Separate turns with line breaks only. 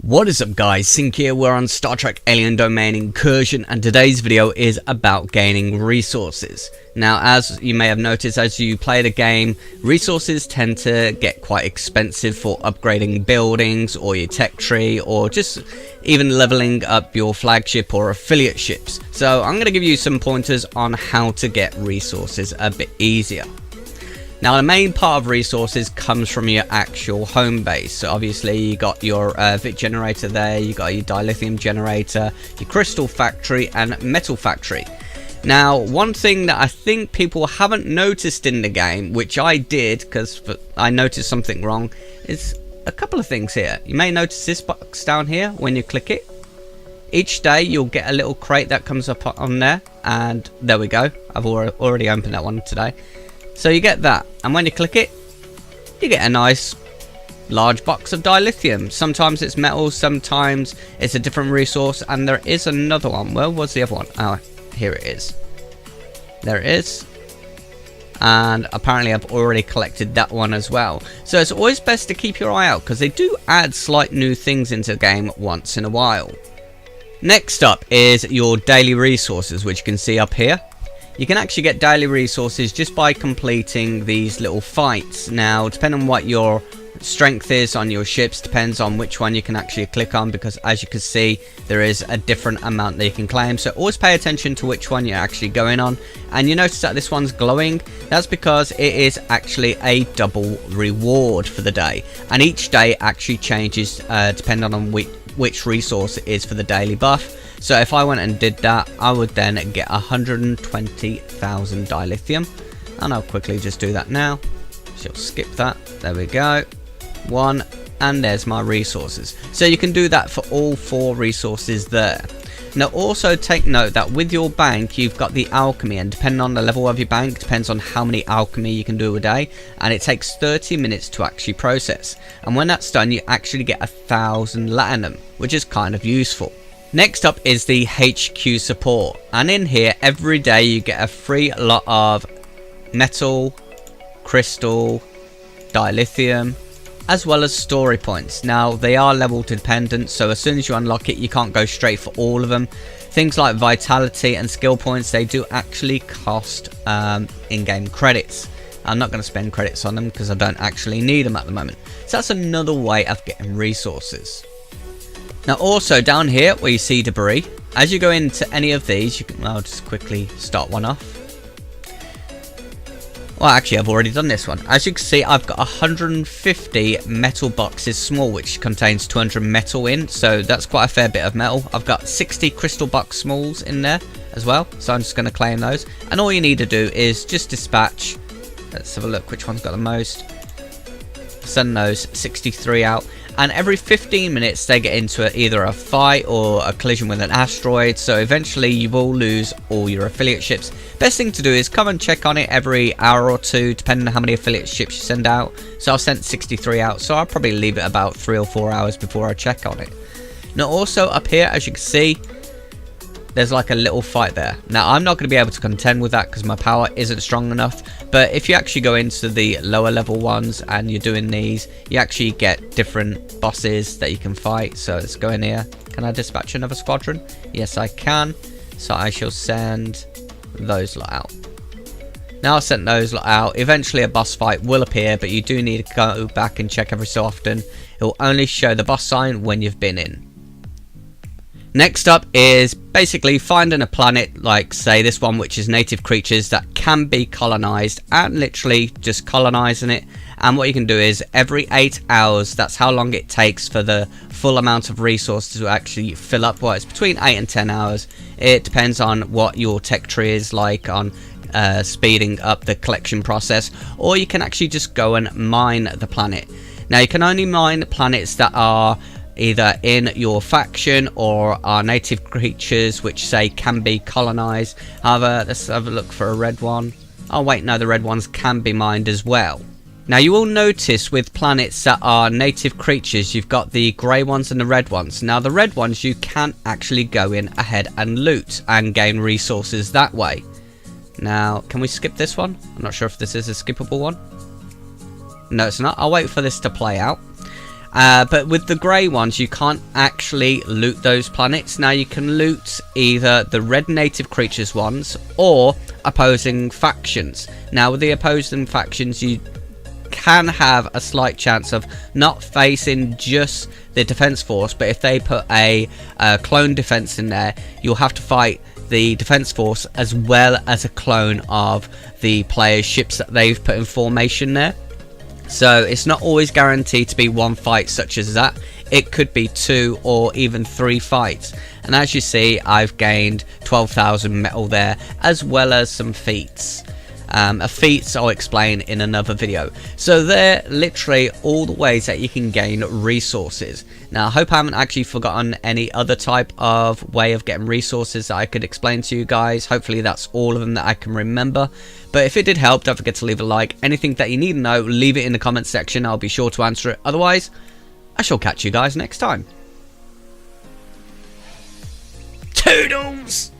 What is up guys, Synq here, we're on Star Trek Alien Domain Incursion, and today's video is about gaining resources. Now, as you may have noticed, as you play the game, resources tend to get quite expensive for upgrading buildings or your tech tree, or just even leveling up your flagship or affiliate ships. So I'm going to give you some pointers on how to get resources a bit easier. Now, the main part of resources comes from your actual home base. So obviously you got your Vit generator there, you got your dilithium generator, your crystal factory and metal factory. Now, one thing that I think people haven't noticed in the game, which I did because I noticed something wrong, is a couple of things here. You may notice this box down here when you click it. Each day you'll get a little crate that comes up on there, and there we go. I've already opened that one today. So you get that, and when you click it, you get a nice large box of dilithium. Sometimes it's metal, sometimes it's a different resource, and there is another one. Where was the other one? Oh, here it is. There it is. And apparently I've already collected that one as well. So it's always best to keep your eye out, because they do add slight new things into the game once in a while. Next up is your daily resources, which you can see up here. You can actually get daily resources just by completing these little fights. Now, depending on what your strength is on your ships, depends on which one you can actually click on, because as you can see, there is a different amount that you can claim. So always pay attention to which one you're actually going on. And you notice that this one's glowing. That's because it is actually a double reward for the day. And each day actually changes depending on which resource it is for the daily buff. So if I went and did that, I would then get 120,000 dilithium. And I'll quickly just do that now. So skip that. There we go. One. And there's my resources. So you can do that for all 4 resources there. Now also take note that with your bank, you've got the alchemy. And depending on the level of your bank, depends on how many alchemy you can do a day. And it takes 30 minutes to actually process. And when that's done, you actually get 1,000 latinum, which is kind of useful. Next up is the HQ support, and in here every day you get a free lot of metal, crystal, dilithium, as well as story points. Now they are level dependent, so as soon as you unlock it you can't go straight for all of them. Things like vitality and skill points, they do actually cost in-game credits. I'm not going to spend credits on them because I don't actually need them at the moment. So that's another way of getting resources. Now also down here where you see debris, as you go into any of these, you can, I'll just quickly start one off. Well, actually I've already done this one. As you can see, I've got 150 metal boxes small, which contains 200 metal in, so that's quite a fair bit of metal. I've got 60 crystal box smalls in there as well, so I'm just going to claim those. And all you need to do is just dispatch, let's have a look which one's got the most. Send those 63 out. And every 15 minutes they get into either a fight or a collision with an asteroid, so eventually you will lose all your affiliate ships. Best thing to do is come and check on it every hour or 2, depending on how many affiliate ships you send out. So I've sent 63 out, so I'll probably leave it about 3 or 4 hours before I check on it. Now also up here, as you can see, there's like a little fight there. Now I'm not going to be able to contend with that because my power isn't strong enough, but if you actually go into the lower level ones and you're doing these, you actually get different bosses that you can fight. So let's go in here. Can I dispatch another squadron? Yes I can. So I shall send those lot out. Now I've sent those lot out. Eventually a boss fight will appear, but you do need to go back and check every so often. It will only show the boss sign when you've been in. Next up is basically finding a planet like, say, this one, which is native creatures that can be colonized, and literally just colonizing it. And what you can do is every 8 hours, that's how long it takes for the full amount of resources to actually fill up. Well, it's between 8 and 10 hours. It depends on what your tech tree is like on speeding up the collection process, or you can actually just go and mine the planet. Now you can only mine planets that are either in your faction or are native creatures which say can be colonized. However, let's have a look for a red one. Oh wait, no, the red ones can be mined as well. Now you will notice with planets that are native creatures, you've got the grey ones and the red ones. Now the red ones you can actually go in ahead and loot and gain resources that way. Now can we skip this one? I'm not sure if this is a skippable one. No, it's not. I'll wait for this to play out. But with the grey ones, you can't actually loot those planets. Now you can loot either the red native creatures ones or opposing factions. Now with the opposing factions, you can have a slight chance of not facing just the defense force, but if they put a clone defense in there, you'll have to fight the defense force as well as a clone of the players' ships that they've put in formation there. So it's not always guaranteed to be one fight such as that. It could be 2 or even 3 fights. And as you see, I've gained 12,000 metal there, as well as some feats. Feats I'll explain in another video. So they're literally all the ways that you can gain resources. Now I hope I haven't actually forgotten any other type of way of getting resources that I could explain to you guys. Hopefully that's all of them that I can remember. But if it did help, don't forget to leave a like. Anything that you need to know, leave it in the comments section. I'll be sure to answer it. Otherwise, I shall catch you guys next time. Toodles!